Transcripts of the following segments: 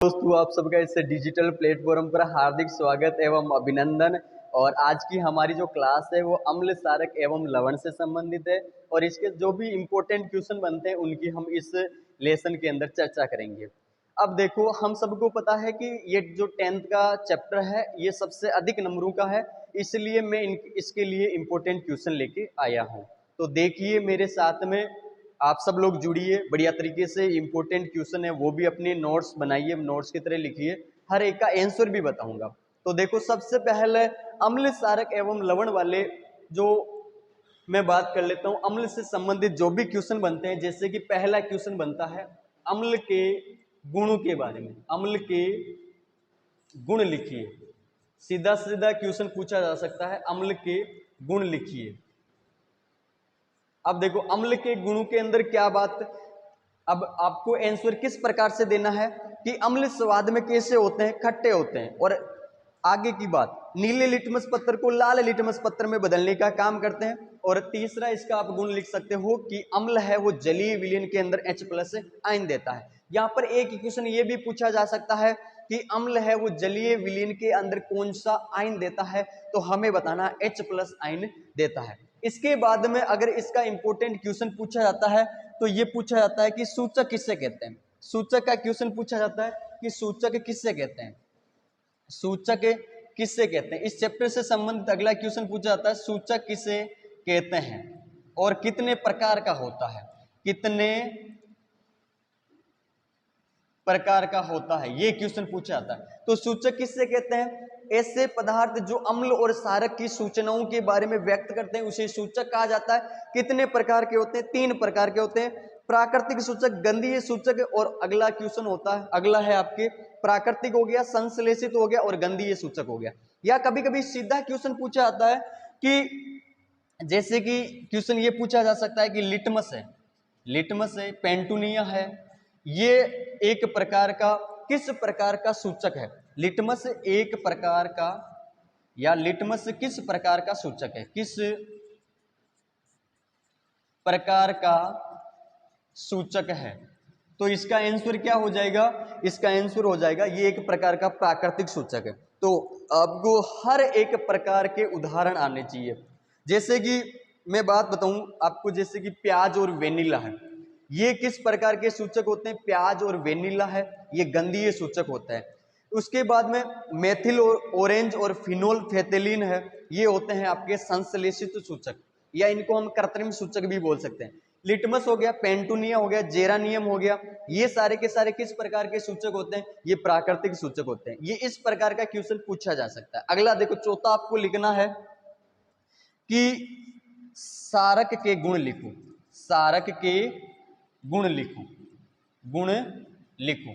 दोस्तों, आप सबका इस डिजिटल प्लेटफॉर्म पर हार्दिक स्वागत एवं अभिनंदन। और आज की हमारी जो क्लास है वो अम्ल सारक एवं लवण से संबंधित है और इसके जो भी इम्पोर्टेंट क्वेश्चन बनते हैं उनकी हम इस लेसन के अंदर चर्चा करेंगे। अब देखो, हम सबको पता है कि ये जो 10th का चैप्टर है ये सबसे अधिक नंबरों का है, इसलिए मैं इसके लिए इम्पोर्टेंट क्वेश्चन लेके आया हूँ। तो देखिए मेरे साथ में, आप सब लोग जुड़िए बढ़िया तरीके से। इंपॉर्टेंट क्वेश्चन है वो भी अपने नोट्स बनाइए, नोट्स की तरह लिखिए, हर एक का आंसर भी बताऊंगा। तो देखो, सबसे पहले अम्ल सारक एवं लवण वाले जो मैं बात कर लेता हूं, अम्ल से संबंधित जो भी क्वेश्चन बनते हैं। जैसे कि पहला क्वेश्चन बनता है अम्ल के गुणों के बारे में। अम्ल के गुण लिखिए, सीधा सीधा क्वेश्चन पूछा जा सकता है, अम्ल के गुण लिखिए। अब देखो, अम्ल के गुणों के अंदर क्या बात, अब आपको आंसर किस प्रकार से देना है कि अम्ल स्वाद में कैसे होते हैं, खट्टे होते हैं। और आगे की बात, नीले लिटमस पत्र को लाल लिटमस पत्र में बदलने का काम करते हैं। और तीसरा इसका आप गुण लिख सकते हो कि अम्ल है वो जलीय विलयन के अंदर H+ आयन देता है। यहां पर एक क्वेश्चन ये भी पूछा जा सकता है कि अम्ल है वो जलीय विलयन के अंदर कौन सा आयन देता है, तो हमें बताना H+ आयन देता है। इसके बाद में अगर इसका इंपॉर्टेंट क्वेश्चन पूछा जाता है तो ये पूछा जाता है कि सूचक किससे कहते हैं। सूचक का क्वेश्चन पूछा जाता है कि सूचक किससे कहते हैं, सूचक किससे कहते हैं। इस चैप्टर से संबंधित अगला क्वेश्चन पूछा जाता है, सूचक किसे कहते हैं और कितने प्रकार का होता है, कितने प्रकार का होता है, ये क्वेश्चन पूछा जाता है। तो सूचक किससे कहते हैं, ऐसे पदार्थ जो अम्ल और सारक की सूचनाओं के बारे में व्यक्त करते हैं उसे सूचक कहा जाता है। कितने प्रकार के होते हैं, 3 प्रकार के होते हैं, प्राकृतिक सूचक, गंधीय सूचक। और अगला क्वेश्चन होता है, अगला है आपके प्राकृतिक हो गया, संश्लेषित हो गया और गंधीय सूचक हो गया। या कभी कभी सीधा क्वेश्चन पूछा जाता है कि जैसे कि क्वेश्चन ये पूछा जा सकता है कि लिटमस है, लिटमस है, पेंटुनिया है, ये एक प्रकार का किस प्रकार का सूचक है। लिटमस एक प्रकार का, या लिटमस किस प्रकार का सूचक है, किस प्रकार का सूचक है। तो इसका आंसर क्या हो जाएगा, इसका आंसर हो जाएगा ये एक प्रकार का प्राकृतिक सूचक है। तो आपको हर एक प्रकार के उदाहरण आने चाहिए। जैसे कि मैं बात बताऊं आपको, जैसे कि प्याज और वेनिला है, ये किस प्रकार के सूचक होते हैं, प्याज और वेनिला है, ये गंधीय सूचक होता है। उसके बाद में मेथिल और ऑरेंज और फिनोल फेथेलिन है, ये होते हैं आपके संश्लेषित सूचक, या इनको हम कृत्रिम सूचक भी बोल सकते हैं। लिटमस हो गया, पेंटुनिया हो गया, जेरानियम हो गया, ये सारे के सारे किस प्रकार के सूचक होते हैं, ये प्राकृतिक सूचक होते हैं। ये इस प्रकार का क्वेश्चन पूछा जा सकता है। अगला देखो, चौथा आपको लिखना है कि सारक के गुण लिखो, सारक के गुण लिखो, गुण लिखो,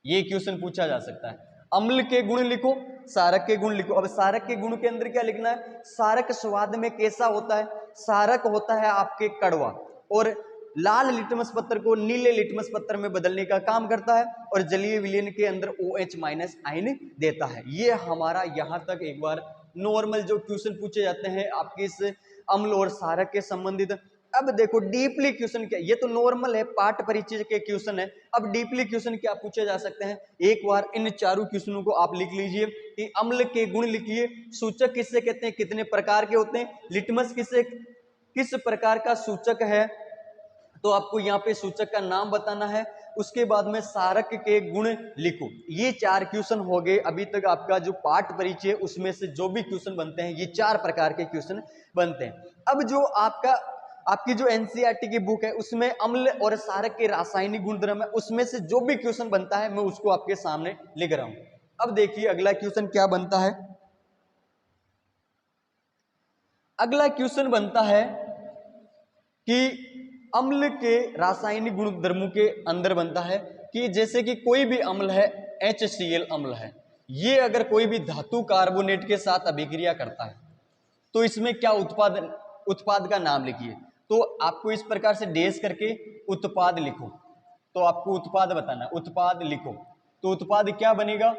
ये क्वेश्चन पूछा जा सकता है। अम्ल के गुण लिखो, सारक के गुण लिखो। अब सारक के गुण के अंदर क्या लिखना है, सारक स्वाद में कैसा होता है, सारक होता है आपके कड़वा, और लाल लिटमस पत्र को नीले लिटमस पत्र में बदलने का काम करता है, और जलीय विलयन के अंदर OH- आयन देता है। ये हमारा यहां तक एक बार नॉर्मल जो क्वेश्चन पूछे जाते हैं आपके इस अम्ल और सारक के संबंधित। अब देखो डीपली क्वेश्चन क्या, ये तो नॉर्मल है, पाठ परिचय के क्वेश्चन है। अब डीपली क्वेश्चन क्या पूछे जा सकते हैं, एक बार इन चारों क्वेश्चनों को आप लिख लीजिए कि अम्ल के गुण लिखिए, सूचक किससे कहते हैं, कितने प्रकार के होते हैं, लिटमस किस प्रकार का सूचक है, तो आपको यहाँ पे सूचक का नाम बताना है। उसके बाद में सारक के गुण लिखो। ये 4 क्वेश्चन हो गए अभी तक आपका जो पाठ परिचय, उसमें से जो भी क्वेश्चन बनते हैं ये 4 प्रकार के क्वेश्चन बनते हैं। अब जो आपकी जो एनसीईआरटी की बुक है उसमें अम्ल और सारक के रासायनिक गुणधर्म है, उसमें से जो भी क्वेश्चन बनता है मैं उसको आपके सामने लिख रहा हूं। अब देखिए अगला क्वेश्चन क्या बनता है, अगला क्वेश्चन बनता है कि अम्ल के रासायनिक गुणधर्मों के अंदर बनता है कि जैसे कि कोई भी अम्ल है, HCl अम्ल है, ये अगर कोई भी धातु कार्बोनेट के साथ अभिक्रिया करता है तो इसमें क्या उत्पाद का नाम लिखिए। तो आपको इस प्रकार से डैश करके उत्पाद लिखो, तो आपको उत्पाद बताना, उत्पाद लिखो, तो उत्पाद क्या बनेगा।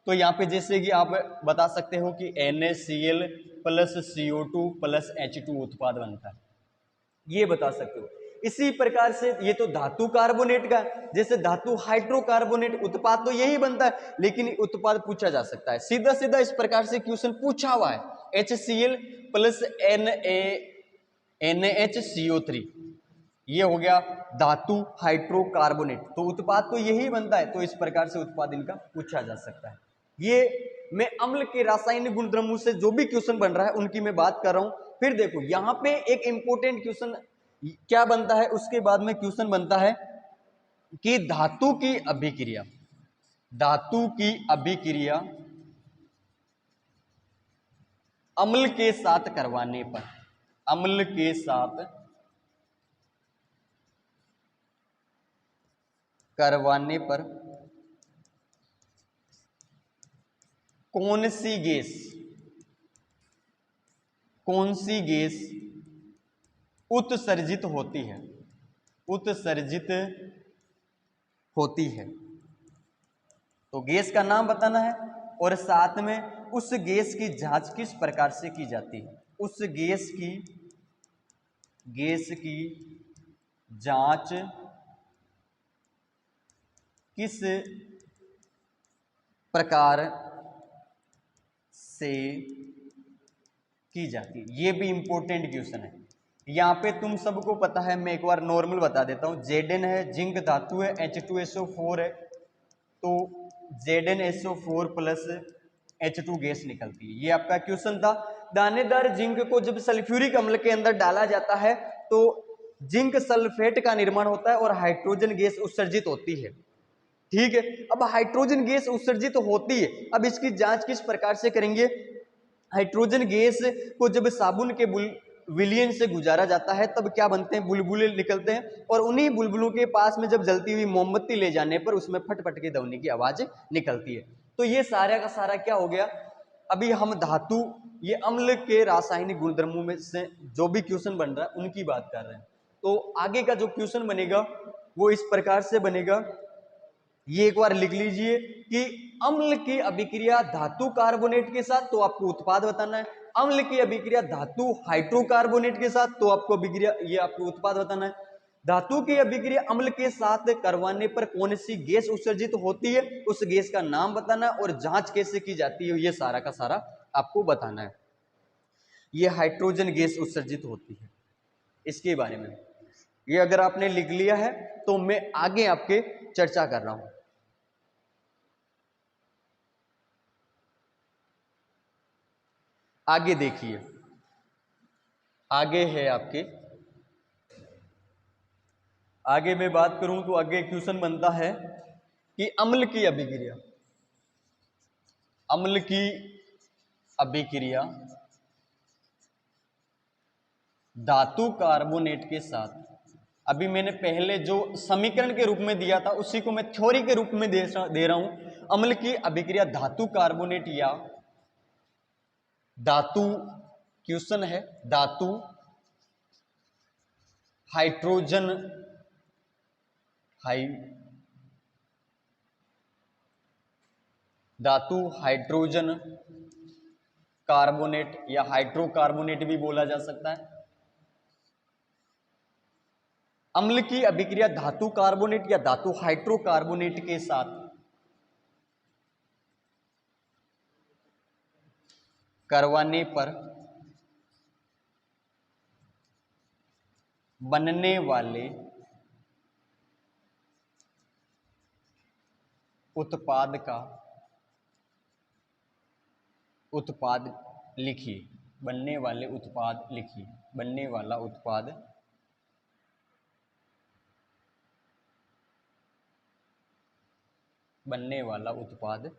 तो यहाँ पे जैसे कि आप बता सकते हो कि NaCl + CO2 + H2 उत्पाद बनता है, ये बता सकते हो। इसी प्रकार से ये तो धातु कार्बोनेट का, जैसे धातु हाइड्रोकार्बोनेट उत्पाद तो यही बनता है, लेकिन उत्पाद पूछा जा सकता है सीधा सीधा इस प्रकार से क्वेश्चन पूछा हुआ है, HCl प्लस NaHCO3, ये हो गया धातु हाइड्रोकार्बोनेट, तो उत्पाद तो यही बनता है, तो इस प्रकार से उत्पाद इनका पूछा जा सकता है। ये मैं अम्ल के रासायनिक गुणधर्मों से जो भी क्वेश्चन बन रहा है उनकी मैं बात कर रहा हूं। फिर देखो यहां पे एक इंपॉर्टेंट क्वेश्चन क्या बनता है, उसके बाद में क्वेश्चन बनता है कि धातु की अभिक्रिया, धातु की अभिक्रिया अम्ल के साथ करवाने पर, अम्ल के साथ करवाने पर कौन सी गैस उत्सर्जित होती है, उत्सर्जित होती है। तो गैस का नाम बताना है और साथ में उस गैस की जांच किस प्रकार से की जाती है, उस गैस की जांच किस प्रकार से की जाती है, ये भी इंपॉर्टेंट क्वेश्चन है। यहाँ पे तुम सबको पता है, मैं एक बार नॉर्मल बता देता हूँ, Zn है, जिंक धातु है, H2SO4 है, तो ZnSO4 प्लस H2 गैस निकलती है। ये आपका क्वेश्चन था। दानेदार जिंक को जब सल्फ्यूरिक अम्ल के अंदर डाला जाता है तो जिंक सल्फेट का निर्माण होता है और हाइड्रोजन गैस उत्सर्जित होती है। ठीक है, अब हाइड्रोजन गैस उत्सर्जित होती है, अब इसकी जांच किस प्रकार से करेंगे, हाइड्रोजन गैस को जब साबुन के विलयन से गुजारा जाता है तब क्या बनते हैं, बुलबुले निकलते हैं, और उन्हीं बुलबुलों के पास में जब जलती हुई मोमबत्ती ले जाने पर उसमें फटफट के दौड़ने की आवाज निकलती है। तो ये सारा का सारा क्या हो गया, अभी हम धातु, ये अम्ल के रासायनिक गुणधर्मों में से जो भी क्वेश्चन बन रहा है उनकी बात कर रहे हैं। तो आगे का जो क्वेश्चन बनेगा वो इस प्रकार से बनेगा, ये एक बार लिख लीजिए कि अम्ल की अभिक्रिया धातु कार्बोनेट के साथ, तो आपको उत्पाद बताना है। अम्ल की अभिक्रिया धातु हाइड्रोकार्बोनेट के साथ, तो आपको अभिक्रिया, ये आपको उत्पाद बताना है। धातु की अभिक्रिया अम्ल के साथ करवाने पर कौन सी गैस उत्सर्जित होती है, उस गैस का नाम बताना है और जांच कैसे की जाती है, ये सारा का सारा आपको बताना है। ये हाइड्रोजन गैस उत्सर्जित होती है, इसके बारे में ये अगर आपने लिख लिया है तो मैं आगे आपके चर्चा कर रहा हूं। आगे देखिए, आगे है आपके, आगे मैं बात करूं तो आगे क्वेश्चन बनता है कि अम्ल की अभिक्रिया, अम्ल की अभिक्रिया धातु कार्बोनेट के साथ, अभी मैंने पहले जो समीकरण के रूप में दिया था उसी को मैं थ्योरी के रूप में दे रहा हूं। अम्ल की अभिक्रिया धातु कार्बोनेट या धातु, क्वेश्चन है धातु हाइड्रोजन धातु हाइड्रोजन कार्बोनेट या हाइड्रोकार्बोनेट भी बोला जा सकता है। अम्ल की अभिक्रिया धातु कार्बोनेट या धातु हाइड्रोकार्बोनेट के साथ करवाने पर बनने वाले उत्पाद का उत्पाद लिखिए, बनने वाले उत्पाद लिखिए, बनने वाला उत्पाद बनने वाला उत्पाद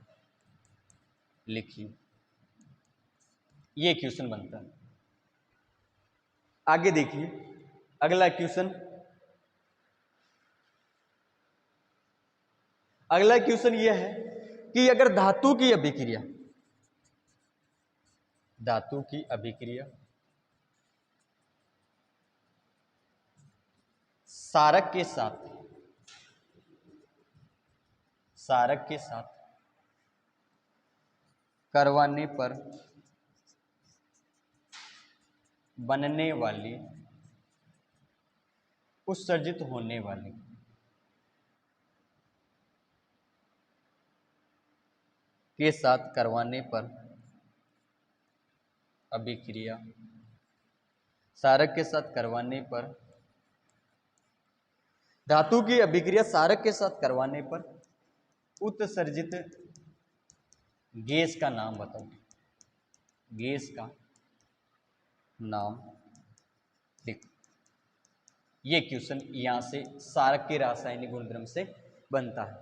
लिखिए, ये क्वेश्चन बनता है। आगे देखिए अगला क्वेश्चन, अगला क्वेश्चन यह है कि अगर धातु की अभिक्रिया, धातु की अभिक्रिया सारक के साथ, सारक के साथ करवाने पर बनने वाली उत्सर्जित होने वाली के साथ करवाने पर अभिक्रिया, क्षारक के साथ करवाने पर, धातु की अभिक्रिया क्षारक के साथ करवाने पर उत्सर्जित गैस का नाम बताओ। गैस का नाम लिखो। ये क्वेश्चन यहां से क्षारक के रासायनिक गुणधर्म से बनता है।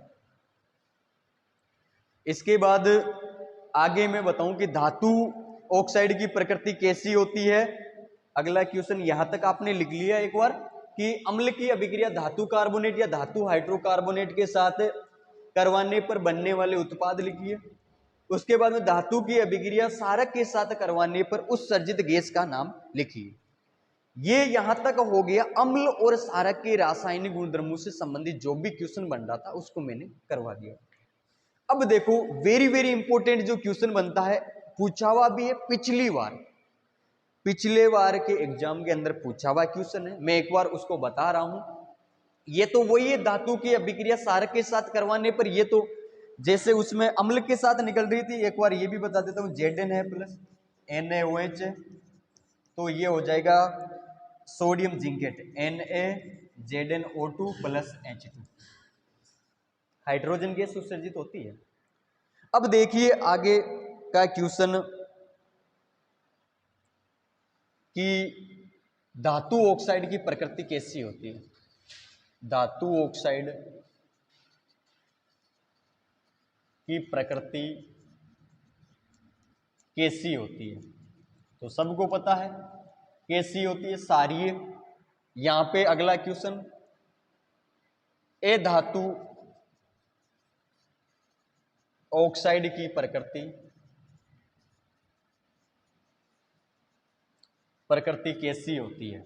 इसके बाद आगे मैं बताऊं कि धातु ऑक्साइड की प्रकृति कैसी होती है। अगला क्वेश्चन यहां तक आपने लिख लिया एक बार कि अम्ल की अभिक्रिया धातु कार्बोनेट या धातु हाइड्रोकार्बोनेट के साथ करवाने पर बनने वाले उत्पाद लिखिए। उसके बाद में धातु की अभिक्रिया क्षारक के साथ करवाने पर उत्सर्जित गैस का नाम लिखिए। ये यहां तक हो गया अम्ल और क्षारक के रासायनिक गुणधर्मों से संबंधित जो भी क्वेश्चन बन रहा था उसको मैंने करवा दिया। अब देखो वेरी वेरी इंपॉर्टेंट जो क्वेश्चन बनता है, पूछा हुआ भी है पिछले बार के एग्जाम के अंदर पूछा हुआ क्वेश्चन है, मैं एक बार उसको बता रहा हूं। ये तो वही है, धातु की अभिक्रिया क्षारक के साथ करवाने पर ये तो जैसे उसमें अम्ल के साथ निकल रही थी, एक बार ये भी बता देता हूं, Zn है प्लस NaOH, तो ये हो जाएगा sodium zincate NaZnO2 plus H2, hydrogen gas उत्सर्जित होती है। अब देखिए आगे का क्वेश्चन कि धातु ऑक्साइड की प्रकृति कैसी होती है। धातु ऑक्साइड की प्रकृति कैसी होती है, तो सबको पता है कैसी होती है, क्षारीय। यहां पे अगला क्वेश्चन, ए धातु ऑक्साइड की प्रकृति कैसी होती है,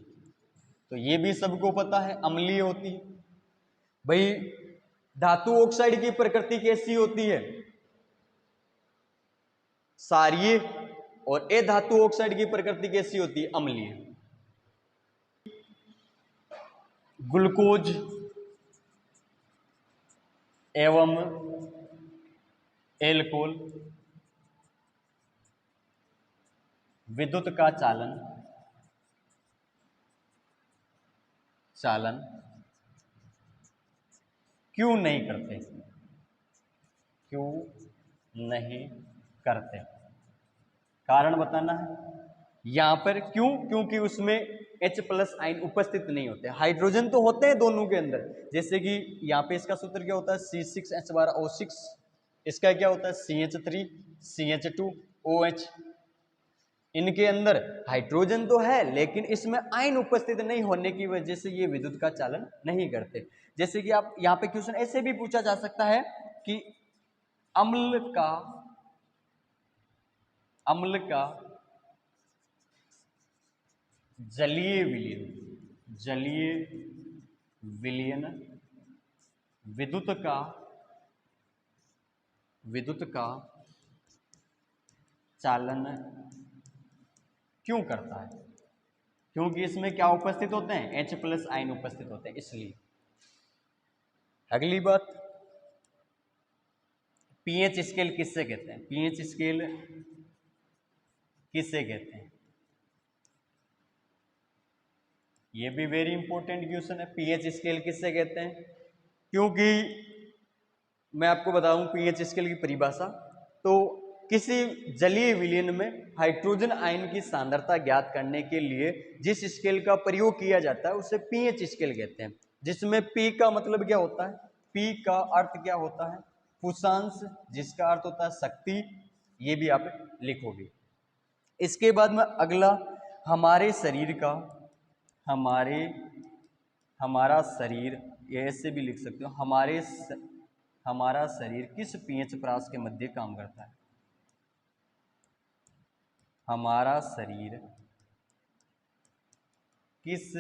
तो ये भी सबको पता है अम्लीय होती है। भाई धातु ऑक्साइड की प्रकृति कैसी होती है, क्षारीय, और ए धातु ऑक्साइड की प्रकृति कैसी होती है, अम्लीय। ग्लूकोज एवं एल्कोहल विद्युत का चालन क्यों नहीं करते, कारण बताना है। यहां पर क्यों, क्योंकि उसमें H प्लस आयन उपस्थित नहीं होते। हाइड्रोजन तो होते हैं दोनों के अंदर, जैसे कि यहां पे इसका सूत्र क्या होता है C6H12O6, इसका क्या होता है CH3 CH2OH। इनके अंदर हाइड्रोजन तो है लेकिन इसमें आयन उपस्थित नहीं होने की वजह से ये विद्युत का चालन नहीं करते। जैसे कि आप यहां पे क्वेश्चन ऐसे भी पूछा जा सकता है कि अम्ल का जलीय विलयन विद्युत का चालन क्यों करता है, क्योंकि इसमें क्या उपस्थित होते हैं, H प्लस आयन उपस्थित होते हैं, इसलिए। अगली बात, पीएच स्केल किससे कहते हैं, पीएच स्केल किससे कहते हैं, ये भी वेरी इंपॉर्टेंट क्वेश्चन है। पीएच स्केल किससे कहते हैं, क्योंकि मैं आपको बताऊं पीएच स्केल की परिभाषा, तो किसी जलीय विलयन में हाइड्रोजन आयन की सांद्रता ज्ञात करने के लिए जिस स्केल का प्रयोग किया जाता है उसे पीएच स्केल कहते हैं, जिसमें पी का मतलब क्या होता है, पी का अर्थ क्या होता है, पुषांश, जिसका अर्थ होता है शक्ति, ये भी आप लिखोगे। इसके बाद में अगला, हमारे शरीर का, हमारा शरीर, ये ऐसे भी लिख सकते हो, हमारा शरीर किस पीएच प्रास के मध्य काम करता है, हमारा शरीर किस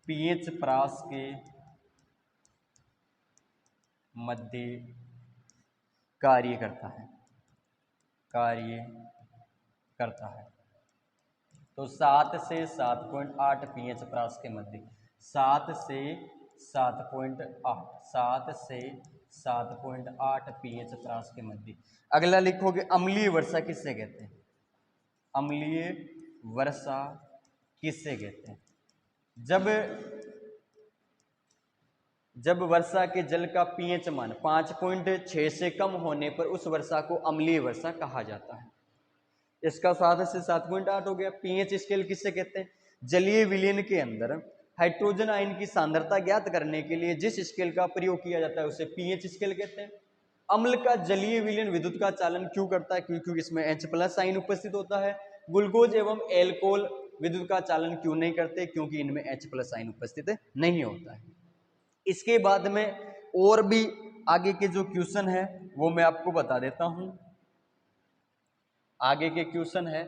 पीएच प्रास के मध्य कार्य करता है, तो 7 से 7.8 पीएच प्रास के मध्य, 7 से 7.8, 7 से 7.8 pH त्रास के मध्य। अगला लिखोगे अम्लीय वर्षा किससे कहते हैं? अम्लीय वर्षा किससे कहते हैं? जब वर्षा के जल का pH मान 5.6 से कम होने पर उस वर्षा को अम्लीय वर्षा कहा जाता है। इसका 7 से 7.8 हो गया। pH स्केल किससे कहते हैं? जलीय विलयन के अंदर हाइड्रोजन आयन की सांद्रता ज्ञात करने के लिए जिस स्केल का प्रयोग किया जाता है उसे pH स्केल कहते हैं। अम्ल का जलीय विलयन विद्युत का चालन क्यों करता है? क्योंकि इसमें H+ आयन उपस्थित होता है। ग्लूकोज एवं एल्कोहल विद्युत का चालन क्यों नहीं करते? क्योंकि इनमें H+ आयन उपस्थित नहीं होता है। इसके बाद में और भी आगे के जो क्वेश्चन है वो मैं आपको बता देता हूं। आगे के क्वेश्चन है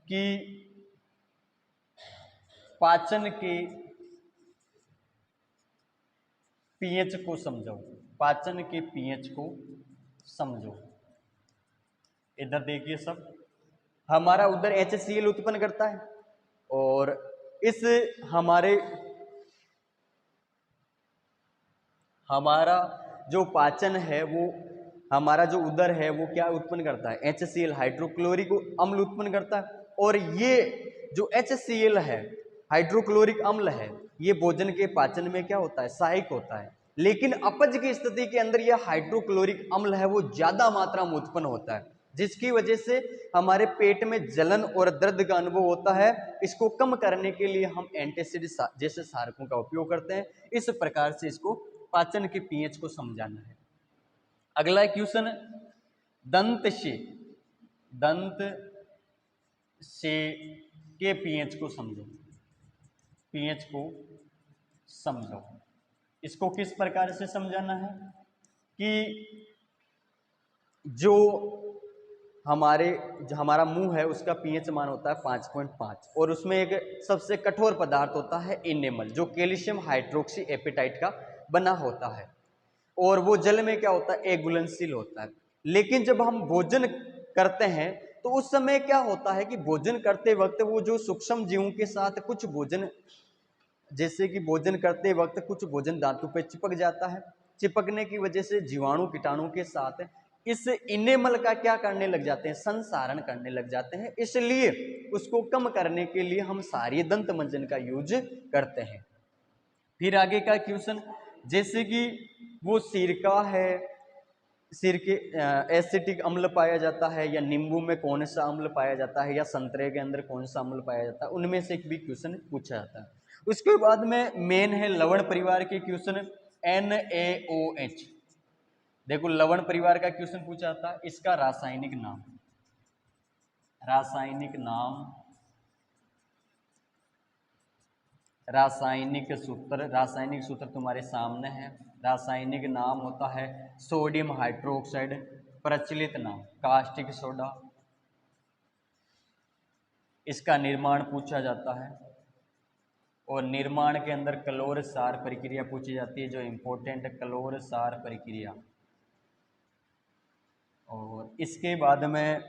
कि पाचन के pH को समझो। पाचन के pH को समझो। इधर देखिए सब, हमारा उधर HCl उत्पन्न करता है और इस हमारा जो पाचन है वो हमारा जो उदर है वो क्या उत्पन्न करता है? HCl हाइड्रोक्लोरिक अम्ल उत्पन्न करता है। और ये जो HCl है हाइड्रोक्लोरिक अम्ल है, ये भोजन के पाचन में क्या होता है? सहायक होता है। लेकिन अपच की स्थिति के अंदर यह हाइड्रोक्लोरिक अम्ल है वो ज्यादा मात्रा में उत्पन्न होता है, जिसकी वजह से हमारे पेट में जलन और दर्द का अनुभव होता है। इसको कम करने के लिए हम एंटासिड जैसे क्षारकों का उपयोग करते हैं। इस प्रकार से इसको पाचन के pH को समझाना है। अगला क्वेश्चन, दंत से के pH को समझो। pH को समझो। इसको किस प्रकार से समझाना है कि जो हमारा मुंह है उसका pH मान होता है 5.5 और उसमें एक सबसे कठोर पदार्थ होता है इनेमल, जो कैल्शियम हाइड्रोक्सी एपेटाइट का बना होता है और वो जल में क्या होता है? घुलनशील होता है। लेकिन जब हम भोजन करते हैं तो उस समय क्या होता है कि भोजन करते वक्त वो जो सूक्ष्म जीवों के साथ कुछ भोजन, जैसे कि भोजन करते वक्त कुछ भोजन दांतों पे चिपक जाता है। चिपकने की वजह से जीवाणु कीटाणु के साथ इस इनेमल का क्या करने लग जाते हैं? संसारण करने लग जाते हैं। इसलिए उसको कम करने के लिए हम क्षारीय दंत मंजन का यूज करते हैं। फिर आगे का क्वेश्चन, जैसे कि वो सिरका है, सिरके एसिटिक अम्ल पाया जाता है, या नींबू में कौन सा अम्ल पाया जाता है, या संतरे के अंदर कौन सा अम्ल पाया जाता है, उनमें से एक भी क्वेश्चन पूछा जाता है। उसके बाद में मेन है लवण परिवार के क्वेश्चन, NaOH। देखो लवण परिवार का क्वेश्चन पूछा जाता है, इसका रासायनिक नाम, रासायनिक सूत्र तुम्हारे सामने है। रासायनिक नाम होता है सोडियम हाइड्रोक्साइड, प्रचलित नाम कास्टिक सोडा। इसका निर्माण पूछा जाता है और निर्माण के अंदर क्लोर क्षार प्रक्रिया पूछी जाती है, जो इंपॉर्टेंट क्लोर क्षार प्रक्रिया। और इसके बाद में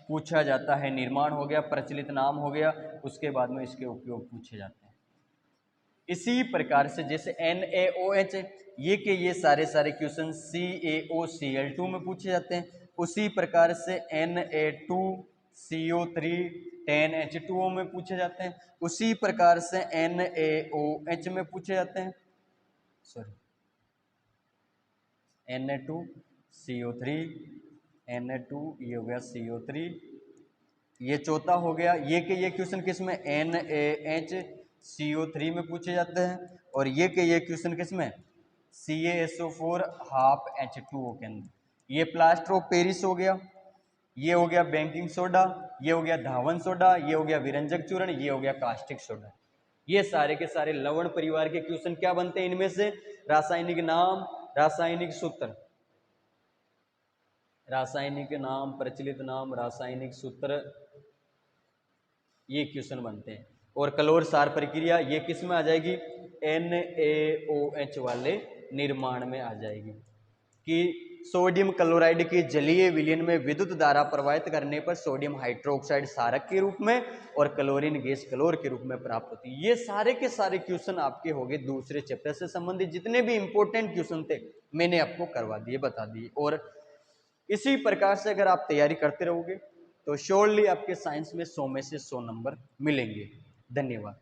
पूछा जाता है, निर्माण हो गया, प्रचलित नाम हो गया, उसके बाद में इसके उपयोग पूछे जाते हैं। इसी प्रकार से जैसे NaOH ये सारे क्वेश्चन CaOCl2 में पूछे जाते हैं, उसी प्रकार से Na2CO3 10H2O में पूछे जाते हैं, उसी प्रकार से NaOH में पूछे जाते हैं, Na2CO3 Na2 ये हो गया CO3, ये चौथा हो गया। ये क्वेश्चन किस में? NaHCO3 में पूछे जाते हैं और ये क्वेश्चन किस में? CaSO4 हाफ H2O के अंदर। ये प्लास्टर ऑफ पेरिस हो गया, ये हो गया बेकिंग सोडा, ये हो गया धावन सोडा, ये हो गया विरंजक चूर्ण, ये हो गया कास्टिक सोडा। ये सारे के सारे लवण परिवार के क्वेश्चन क्या बनते हैं? इनमें से रासायनिक नाम, रासायनिक सूत्र, रासायनिक नाम, प्रचलित नाम, रासायनिक सूत्र, ये क्वेश्चन बनते हैं। और क्लोर क्षार प्रक्रिया ये किस में आ जाएगी? NaOH वाले निर्माण में आ जाएगी कि सोडियम क्लोराइड के जलीय विलयन में विद्युत धारा प्रवाहित करने पर सोडियम हाइड्रोक्साइड क्षारक के रूप में और क्लोरीन गैस क्लोर के रूप में प्राप्त होती है। ये सारे के सारे क्वेश्चन आपके हो गए दूसरे चैप्टर से संबंधित, जितने भी इंपॉर्टेंट क्वेश्चन थे मैंने आपको करवा दिए, बता दिए। और इसी प्रकार से अगर आप तैयारी करते रहोगे तो श्योरली आपके साइंस में 100 में से 100 नंबर मिलेंगे। धन्यवाद।